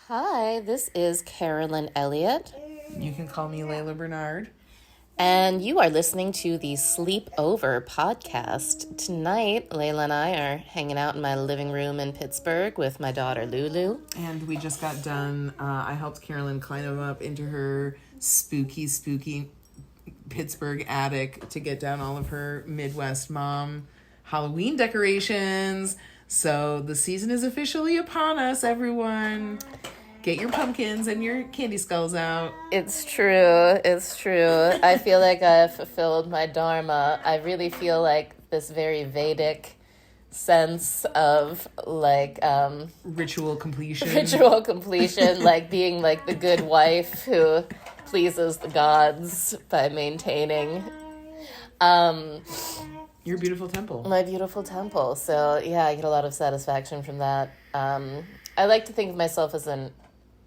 Hi, this is Carolyn Elliott, You can call me Layla Bernard. and you are listening to the Sleepover podcast. Tonight, Layla and I are hanging out in my living room in Pittsburgh with my daughter Lulu. And we just got done. I helped Carolyn climb up into her spooky Pittsburgh attic to get down all of her Midwest mom Halloween decorations. So the season is officially upon us, everyone. Get your pumpkins and your candy skulls out. It's true. I feel like I've fulfilled my dharma. I really feel like this very Vedic sense of like Ritual completion. like being like the good wife who pleases the gods by maintaining Your beautiful temple. my beautiful temple. So yeah, I get a lot of satisfaction from that. I like to think of myself as an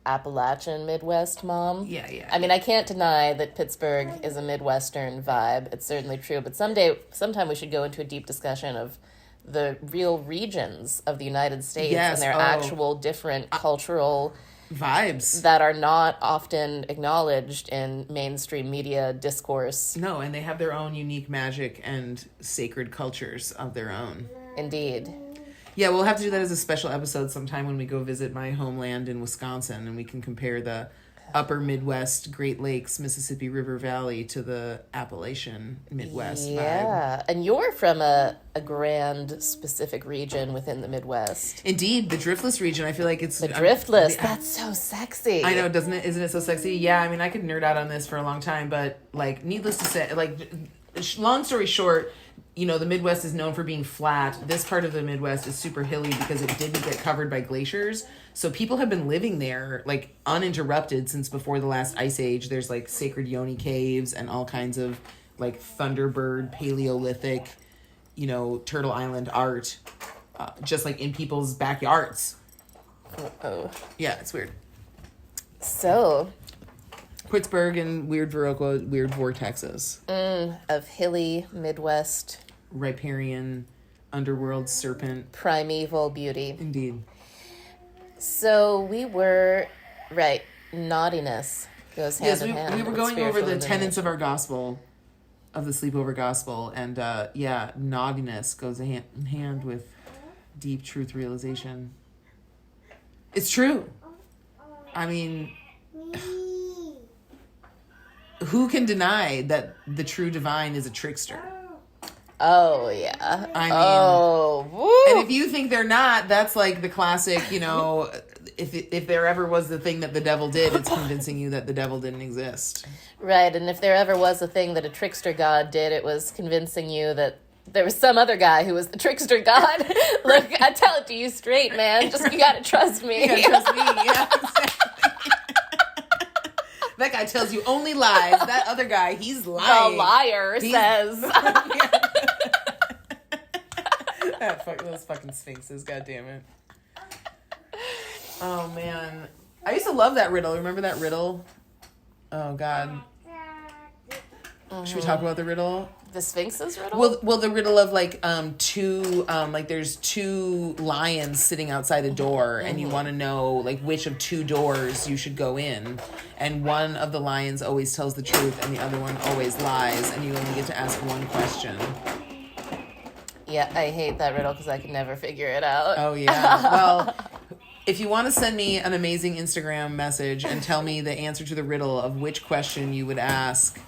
Appalachian Midwest mom. Yeah. I mean, I can't deny that Pittsburgh is a Midwestern vibe. It's certainly true. But sometime we should go into a deep discussion of the real regions of the United States and their actual different cultural vibes that are not often acknowledged in mainstream media discourse. No, and they have their own unique magic and sacred cultures of their own. Indeed. Yeah, we'll have to do that as a special episode sometime when we go visit my homeland in Wisconsin, and we can compare the upper Midwest, Great Lakes, Mississippi River Valley to the Appalachian Midwest vibe. And you're from a grand specific region within the Midwest. Indeed, the Driftless region. I feel like it's... The Driftless, that's so sexy. I know, doesn't it? Isn't it so sexy? Yeah, I mean, I could nerd out on this for a long time, but, like, needless to say, like, long story short... You know, the Midwest is known for being flat. This part of the Midwest is super hilly because it didn't get covered by glaciers. So people have been living there, like, uninterrupted since before the last ice age. There's, like, sacred yoni caves and all kinds of, like, Thunderbird, Paleolithic, you know, Turtle Island art. Just, like, in people's backyards. Oh. Yeah, it's weird. So... Pittsburgh and weird vortexes. Of hilly Midwest... Riparian, underworld, serpent. Primeval beauty. Indeed. So we were... Right. Naughtiness goes hand in hand. We were going over the tenets of our gospel, of the sleepover gospel, and naughtiness goes hand in hand with deep truth realization. It's true. I mean... Who can deny that the true divine is a trickster? Oh, yeah. I mean... woo! And if you think they're not, that's like the classic, you know, if there ever was the thing that the devil did, it's convincing you that the devil didn't exist. Right, and if there ever was a thing that a trickster god did, it was convincing you that there was some other guy who was the trickster god. Look, I tell it to you straight, man. Just, you gotta trust me. You gotta trust me, yeah, exactly. That guy tells you only lies. That other guy, he's lying. The liar says. Those fucking sphinxes, goddammit. Oh, man. I used to love that riddle. Remember that riddle? Oh, God. Should we talk about the riddle? The Sphinx's riddle? Well, the riddle of, like, there's two lions sitting outside a door, and you want to know, like, which of two doors you should go in. And one of the lions always tells the truth, and the other one always lies, and you only get to ask one question. Yeah, I hate that riddle because I can never figure it out. Oh, yeah. Well, if you want to send me an amazing Instagram message and tell me the answer to the riddle of which question you would ask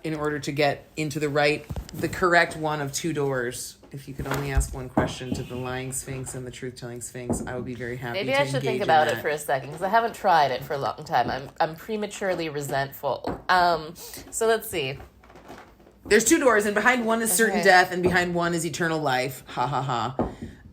in order to get into the correct one of two doors, if you could only ask one question to the lying sphinx and the truth-telling sphinx, I would be very happy. Maybe I should think about it for a second because I haven't tried it for a long time. I'm prematurely resentful. So let's see. There's two doors, and behind one is certain death, and behind one is eternal life. Ha ha ha.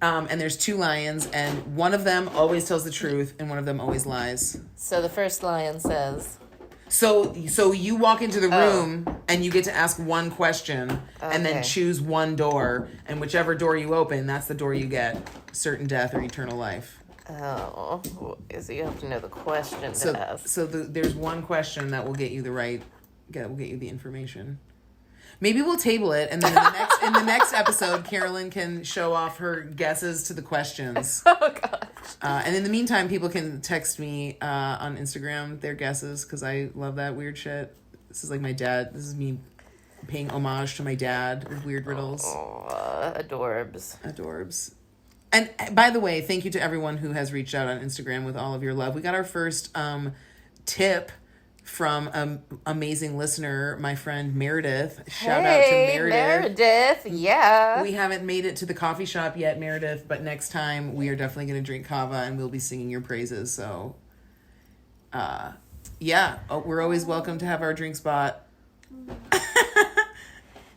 And there's two lions, and one of them always tells the truth, and one of them always lies. So the first lion says... So you walk into the room, and you get to ask one question, and then choose one door, and whichever door you open, that's the door you get. Certain death or eternal life. Oh, so you have to know the question to ask. So there's one question that will get you will get you the information. Maybe we'll table it, and then in the next episode, Carolyn can show off her guesses to the questions. Oh, gosh. And in the meantime, people can text me on Instagram their guesses because I love that weird shit. This is like my dad. This is me paying homage to my dad with weird riddles. Oh, adorbs. Adorbs. And by the way, thank you to everyone who has reached out on Instagram with all of your love. We got our first tip from an amazing listener, my friend Meredith. Shout out to Meredith. Yeah. We haven't made it to the coffee shop yet, Meredith, but next time we are definitely going to drink kava and we'll be singing your praises. So, yeah, we're always welcome to have our drink spot.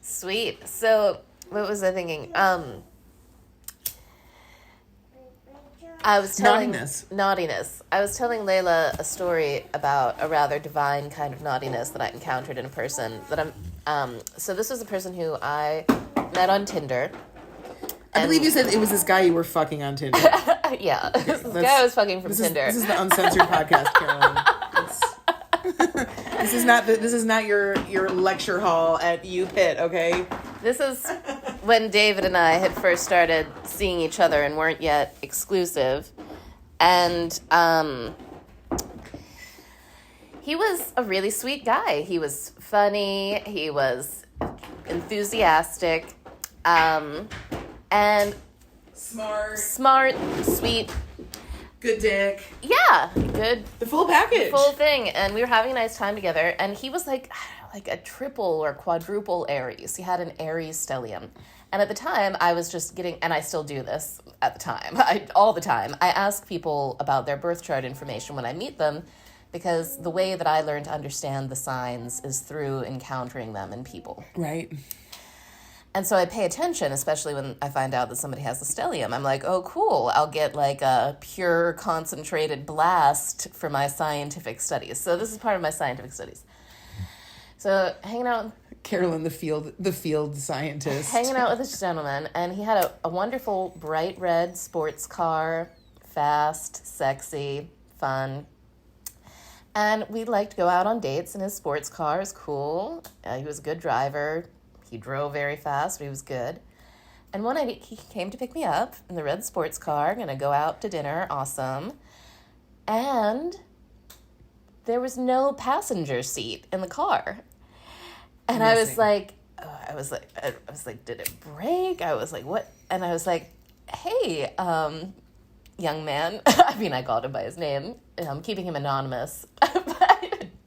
Sweet. So, what was I thinking? I was telling naughtiness. I was telling Layla a story about a rather divine kind of naughtiness that I encountered in a person that so this was a person who I met on Tinder. I believe you said it was this guy you were fucking on Tinder. Yeah. Okay, this guy I was fucking from Tinder. This is the uncensored podcast, Carolyn. This is not your lecture hall at UPitt, okay? This is when David and I had first started seeing each other and weren't yet exclusive. And he was a really sweet guy. He was funny. He was enthusiastic. And smart, sweet. Good dick. Yeah, good. The full package. The full thing. And we were having a nice time together. And he was like a triple or quadruple Aries. He had an Aries stellium. And at the time, I was just getting, and I still do this at the time, all the time. I ask people about their birth chart information when I meet them, because the way that I learn to understand the signs is through encountering them in people. Right. And so I pay attention, especially when I find out that somebody has a stellium. I'm like, oh, cool. I'll get like a pure concentrated blast for my scientific studies. So this is part of my scientific studies. So hanging out... Carolyn, the field scientist. Hanging out with this gentleman, and he had a wonderful bright red sports car, fast, sexy, fun. And we liked to go out on dates, and his sports car is cool. He was a good driver. He drove very fast, but he was good. And one night he came to pick me up in the red sports car, gonna go out to dinner, awesome. And there was no passenger seat in the car. And I was like, did it break? I was like, what? And I was like, hey, young man. I mean, I called him by his name. I'm keeping him anonymous.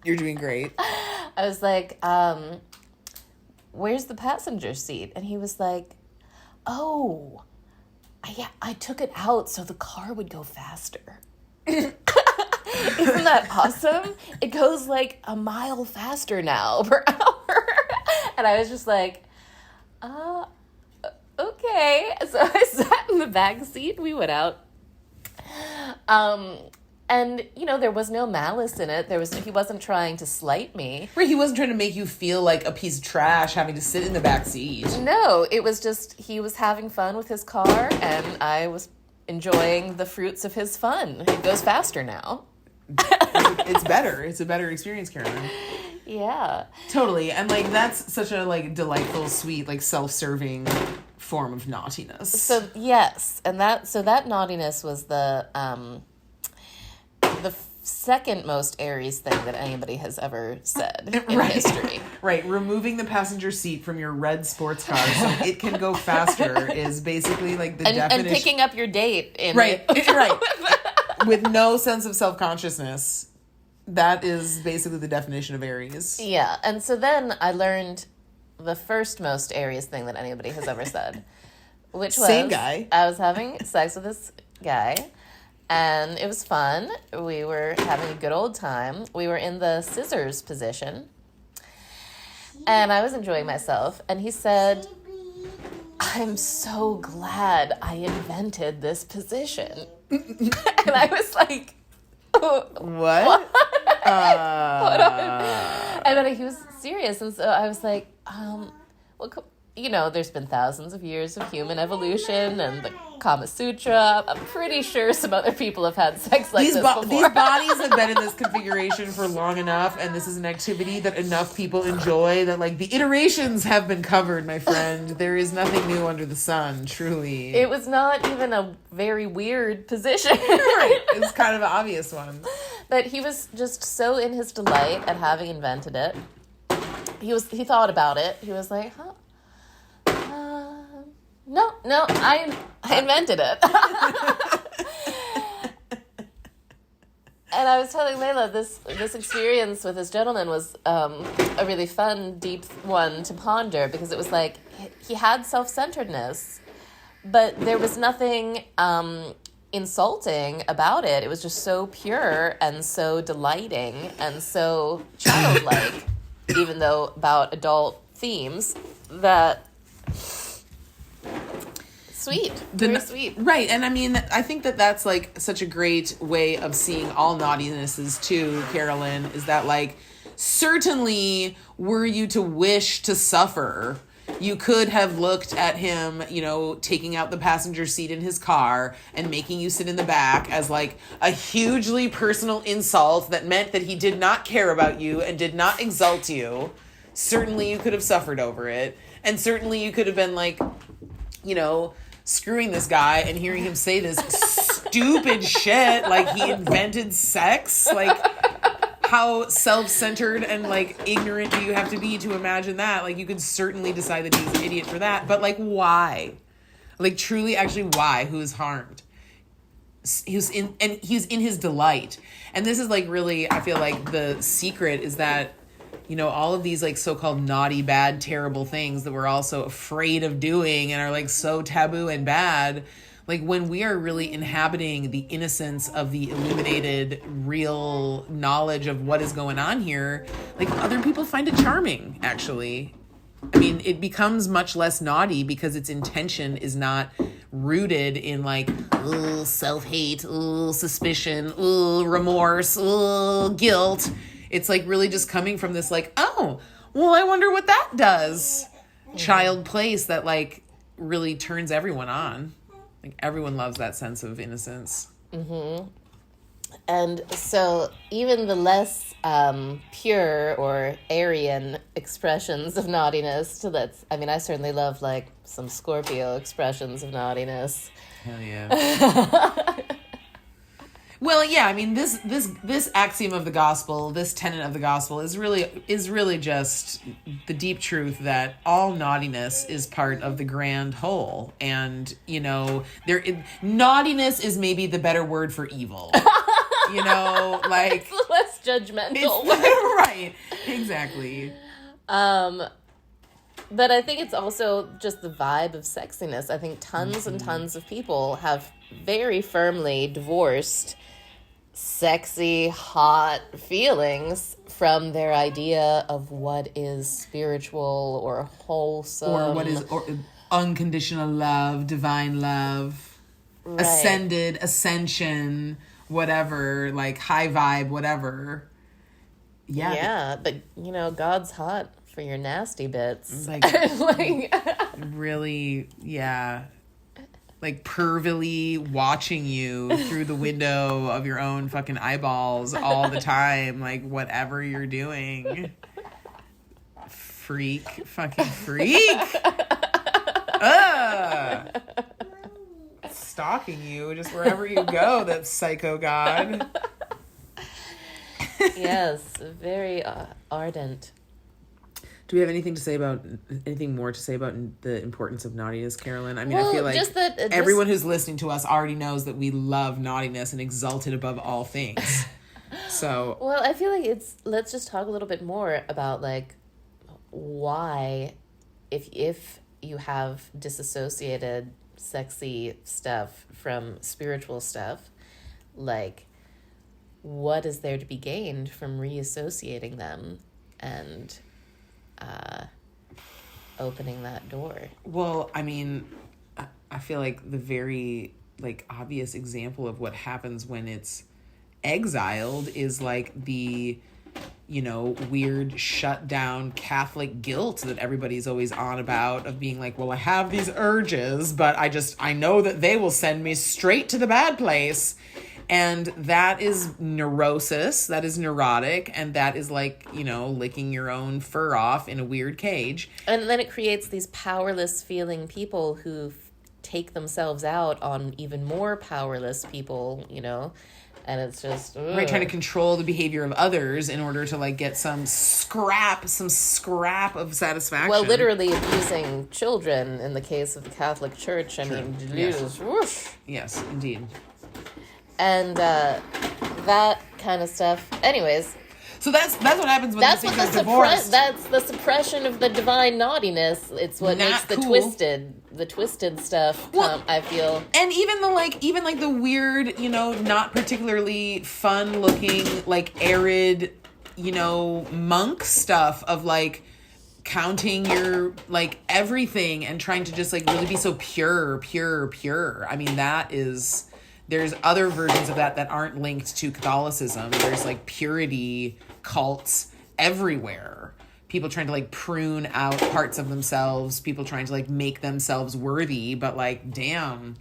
You're doing great. I was like, where's the passenger seat? And he was like, oh, I took it out so the car would go faster. Isn't that awesome? It goes like a mile faster now per hour. And I was just like, okay. So I sat in the back seat. We went out. And, there was no malice in it. He wasn't trying to slight me. Right, he wasn't trying to make you feel like a piece of trash having to sit in the back seat. No, it was just he was having fun with his car, and I was enjoying the fruits of his fun. It goes faster now. It's better. It's a better experience, Carolyn. Yeah. Totally. And, that's such a, delightful, sweet, self-serving form of naughtiness. So, yes. And that naughtiness was the second most Aries thing that anybody has ever said in history. Right. Removing the passenger seat from your red sports car so it can go faster is basically, the definition. And picking up your date in right. Right. With no sense of self-consciousness. That is basically the definition of Aries. Yeah. And so then I learned the first most Aries thing that anybody has ever said, which was... Same guy. I was having sex with this guy, and it was fun. We were having a good old time. We were in the scissors position, and I was enjoying myself. And he said, I'm so glad I invented this position. And I was like... What? And then he was serious, and so I was like, well, you know, there's been thousands of years of human evolution and the Kama Sutra. I'm pretty sure some other people have had sex like this before. These bodies have been in this configuration for long enough, and this is an activity that enough people enjoy that, like, the iterations have been covered, my friend. There is nothing new under the sun, truly. It was not even a very weird position. Right. It was kind of an obvious one. But he was just so in his delight at having invented it. He thought about it. He was like, no, I invented it. And I was telling Layla, this experience with this gentleman was a really fun, deep one to ponder, because it was like he had self-centeredness, but there was nothing insulting about it. It was just so pure and so delighting and so childlike, even though about adult themes, that sweet, very sweet. Right, and I mean, I think that's, like, such a great way of seeing all naughtinesses, too, Carolyn, is that, like, certainly were you to wish to suffer, you could have looked at him, you know, taking out the passenger seat in his car and making you sit in the back as, like, a hugely personal insult that meant that he did not care about you and did not exalt you. Certainly you could have suffered over it. And certainly you could have been, like, you know, screwing this guy and hearing him say this stupid shit, like he invented sex. Like, how self-centered and, like, ignorant do you have to be to imagine that? Like, you could certainly decide that he's an idiot for that, but, like, why? Like, truly, actually, why? Who is harmed? He's in his delight. And this is, like, really, I feel like the secret is that, you know, all of these, like, so-called naughty, bad, terrible things that we're also afraid of doing and are, like, so taboo and bad, like, when we are really inhabiting the innocence of the illuminated, real knowledge of what is going on here, like, other people find it charming, actually. I mean, it becomes much less naughty because its intention is not rooted in, like, self-hate, suspicion, remorse, guilt. It's, like, really just coming from this, like, oh, well, I wonder what that does. Child place that, like, really turns everyone on. Like, everyone loves that sense of innocence. Mm-hmm. And so even the less pure or Aryan expressions of naughtiness, I certainly love, like, some Scorpio expressions of naughtiness. Hell yeah. Well, yeah, I mean, this axiom of the gospel, this tenet of the gospel is really just the deep truth that all naughtiness is part of the grand whole. And, you know, naughtiness is maybe the better word for evil. You know, like... It's less judgmental. Right, exactly. But I think it's also just the vibe of sexiness. I think tons and tons of people have very firmly divorced sexy, hot feelings from their idea of what is spiritual or wholesome. Or what is unconditional love, divine love, right. Ascension, whatever, like high vibe, whatever. Yeah. Yeah, but, you know, God's hot for your nasty bits. Like, really, yeah. Like, pervily watching you through the window of your own fucking eyeballs all the time. Like, whatever you're doing. Fucking freak. Stalking you just wherever you go, that psycho god. Yes, very ardent. Do we have anything more to say about the importance of naughtiness, Carolyn? I mean, well, I feel like just that everyone who's listening to us already knows that we love naughtiness and exalt it above all things. So, well, I feel like let's just talk a little bit more about, like, why, if you have disassociated sexy stuff from spiritual stuff, like, what is there to be gained from reassociating them and opening that door? Well, I mean, I feel like the very, like, obvious example of what happens when it's exiled is, like, the, weird shut down Catholic guilt that everybody's always on about, of being like, well, I have these urges, but I know that they will send me straight to the bad place. And that is neurosis, that is neurotic, and that is like, licking your own fur off in a weird cage. And then it creates these powerless feeling people who take themselves out on even more powerless people, and it's just right, trying to control the behavior of others in order to like get some scrap of satisfaction. Well, literally abusing children in the case of the Catholic Church. I mean, yes. Whoosh. Yes, indeed. And that kind of stuff. Anyways. So that's what happens when these things are divorced. That's the suppression of the divine naughtiness. It's what makes the twisted stuff come, I feel. And even the weird, not particularly fun looking, like arid, monk stuff of like counting your like everything and trying to just like really be so pure. I mean, there's other versions of that aren't linked to Catholicism. There's like purity cults everywhere. People trying to like prune out parts of themselves. People trying to like make themselves worthy. But like, damn.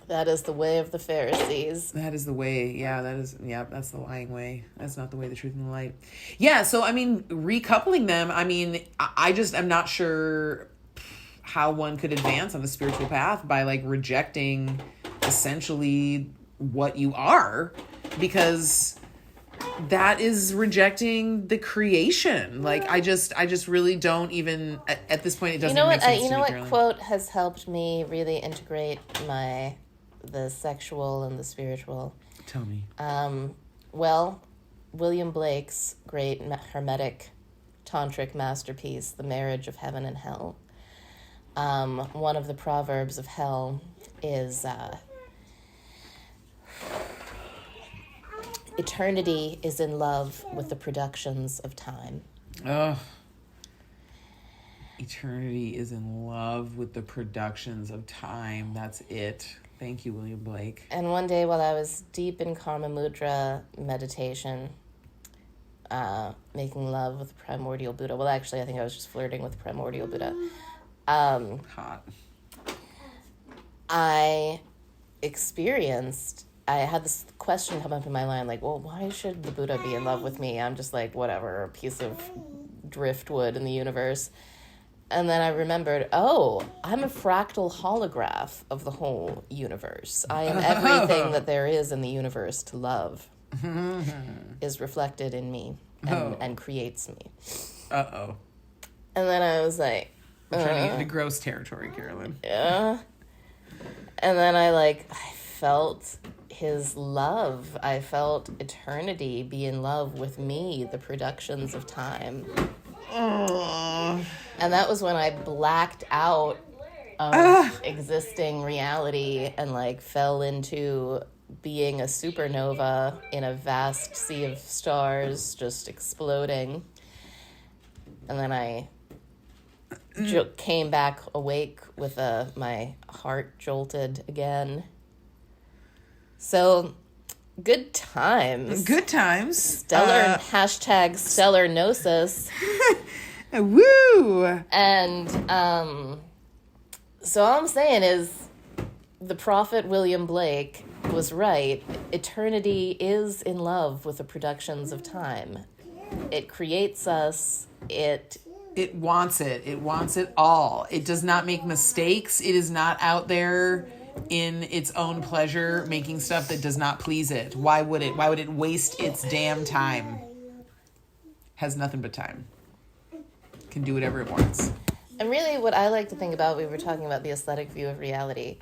That is the way of the Pharisees. That is the way. Yeah, that's the lying way. That's not the way, the truth, and the light. Yeah, so I mean, recoupling them, I mean, I just am not sure how one could advance on the spiritual path by like rejecting essentially what you are, because that is rejecting the creation. Like I just really don't even at this point, it doesn't make sense to me. You know what quote has helped me really integrate the sexual and the spiritual? Tell me. Well, William Blake's great Hermetic tantric masterpiece, The Marriage of Heaven and Hell. One of the proverbs of hell is eternity is in love with the productions of time. Oh, eternity is in love with the productions of time. That's it. Thank you, William Blake. And one day while I was deep in Karma Mudra meditation, making love with primordial Buddha. Well, actually, I think I was just flirting with primordial Buddha. Hot. I had this question come up in my mind, like, well, why should the Buddha be in love with me? I'm just like, whatever, a piece of driftwood in the universe. And then I remembered, I'm a fractal holograph of the whole universe. I am everything that there is in the universe to love is reflected in me and creates me. Uh-oh. And then I was like, I'm trying to get into gross territory, Carolyn. Yeah. And then I felt his love. I felt eternity be in love with me, the productions of time. And that was when I blacked out of existing reality and fell into being a supernova in a vast sea of stars just exploding. And then I came back awake with my heart jolted again. So, good times. Good times. Stellar, hashtag stellar gnosis. Woo! And so all I'm saying is the prophet William Blake was right. Eternity is in love with the productions of time. It creates us. It wants it. It wants it all. It does not make mistakes. It is not out there in its own pleasure making stuff that does not please it. Why would it? Why would it waste its damn time? Has nothing but time. Can do whatever it wants. And really what I like to think about, we were talking about the aesthetic view of reality.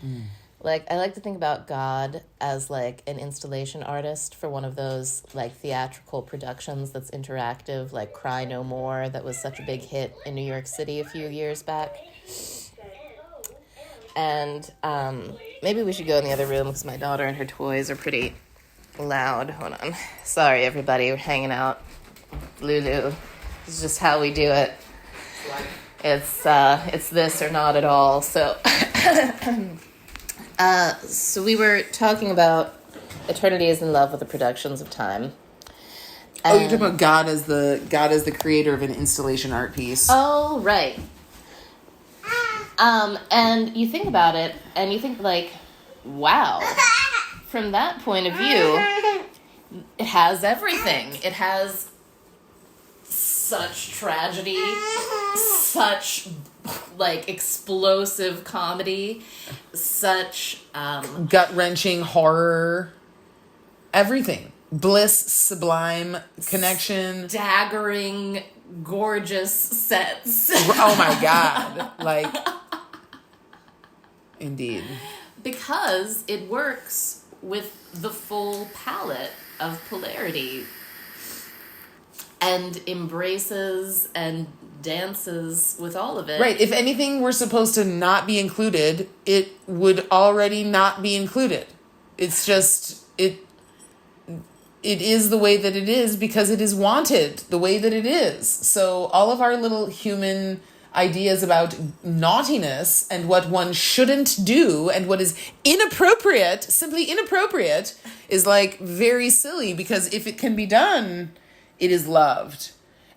I like to think about God as an installation artist for one of those theatrical productions that's interactive, like Cry No More, that was such a big hit in New York City a few years back. And maybe we should go in the other room because my daughter and her toys are pretty loud. Hold on. Sorry, everybody. We're hanging out. Lulu. This is just how we do it. It's this or not at all. So, so we were talking about eternity is in love with the productions of time. you're talking about God as the creator of an installation art piece. Oh, right. And you think about it, and you think, like, wow. From that point of view, it has everything. It has such tragedy, such, like, explosive comedy, such... gut-wrenching horror. Everything. Bliss, sublime, connection. Staggering, gorgeous sets. Oh my God. Like, indeed. Because it works with the full palette of polarity and embraces and dances with all of it. Right. If anything were supposed to not be included, it would already not be included. It's just, it is the way that it is because it is wanted the way that it is. So all of our little human ideas about naughtiness and what one shouldn't do and what is inappropriate, simply inappropriate, is like very silly because if it can be done, it is loved.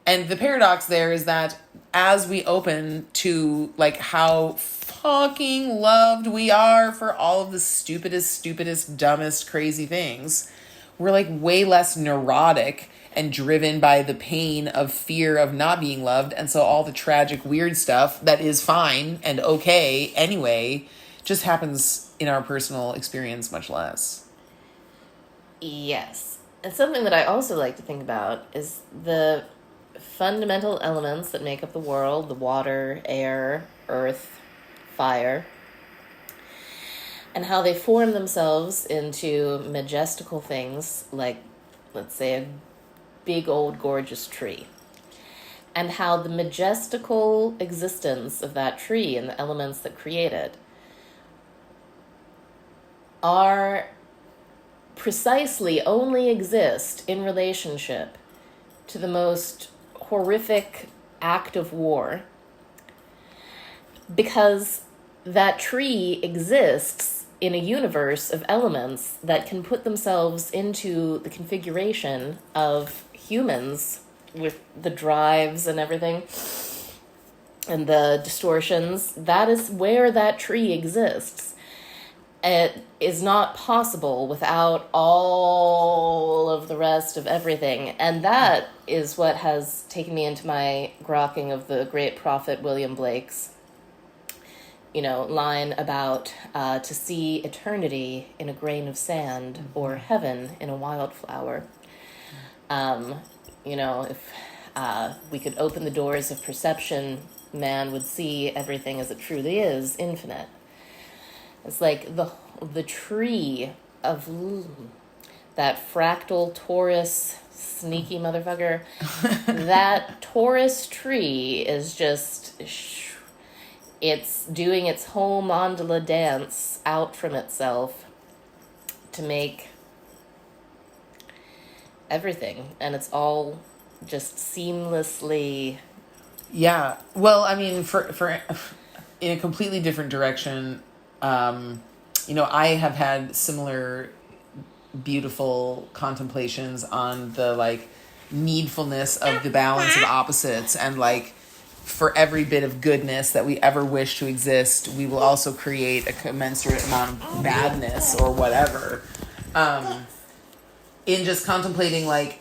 And the paradox there is that as we open to like how fucking loved we are for all of the stupidest, dumbest, crazy things, we're like way less neurotic and driven by the pain of fear of not being loved. And so all the tragic, weird stuff that is fine and okay anyway just happens in our personal experience much less. Yes. And something that I also like to think about is the fundamental elements that make up the world, the water, air, earth, fire, and how they form themselves into majestical things like, let's say, a big old gorgeous tree, and how the majestical existence of that tree and the elements that create it are precisely only exist in relationship to the most horrific act of war, because that tree exists in a universe of elements that can put themselves into the configuration of humans with the drives and everything and the distortions. That is where that tree exists. It is not possible without all of the rest of everything. And that is what has taken me into my grokking of the great prophet William Blake's, line about to see eternity in a grain of sand or heaven in a wildflower. If we could open the doors of perception, man would see everything as it truly is, infinite. It's like the tree of that fractal Taurus sneaky motherfucker. That Taurus tree is just... it's doing its whole mandala dance out from itself to make everything. And it's all just seamlessly... Yeah. Well, I mean, for in a completely different direction, I have had similar beautiful contemplations on the, like, needfulness of the balance of opposites, and, like, for every bit of goodness that we ever wish to exist, we will also create a commensurate amount of badness or whatever. In just contemplating, like,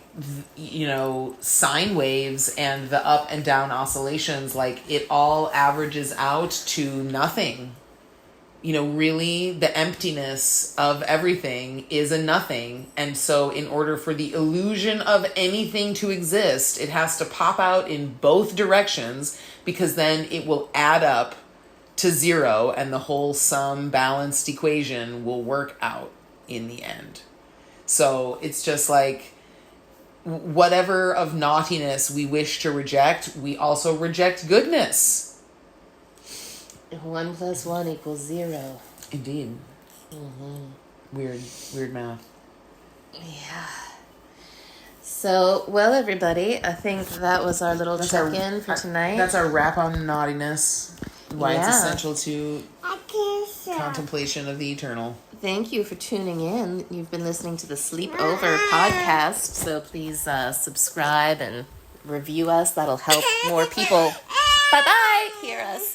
sine waves and the up and down oscillations, like, it all averages out to nothing. Really, the emptiness of everything is a nothing. And so in order for the illusion of anything to exist, it has to pop out in both directions, because then it will add up to zero and the whole sum balanced equation will work out in the end. So it's just like, whatever of naughtiness we wish to reject, we also reject goodness. 1 + 1 = 0. Indeed. Mm-hmm. Weird math. Yeah. So, well, everybody, I think that was our little check-in for tonight. That's our wrap on naughtiness. Why it's essential to contemplation of the eternal. Thank you for tuning in. You've been listening to the Sleepover podcast, so please subscribe and review us. That'll help more people. Bye-bye. Hear us.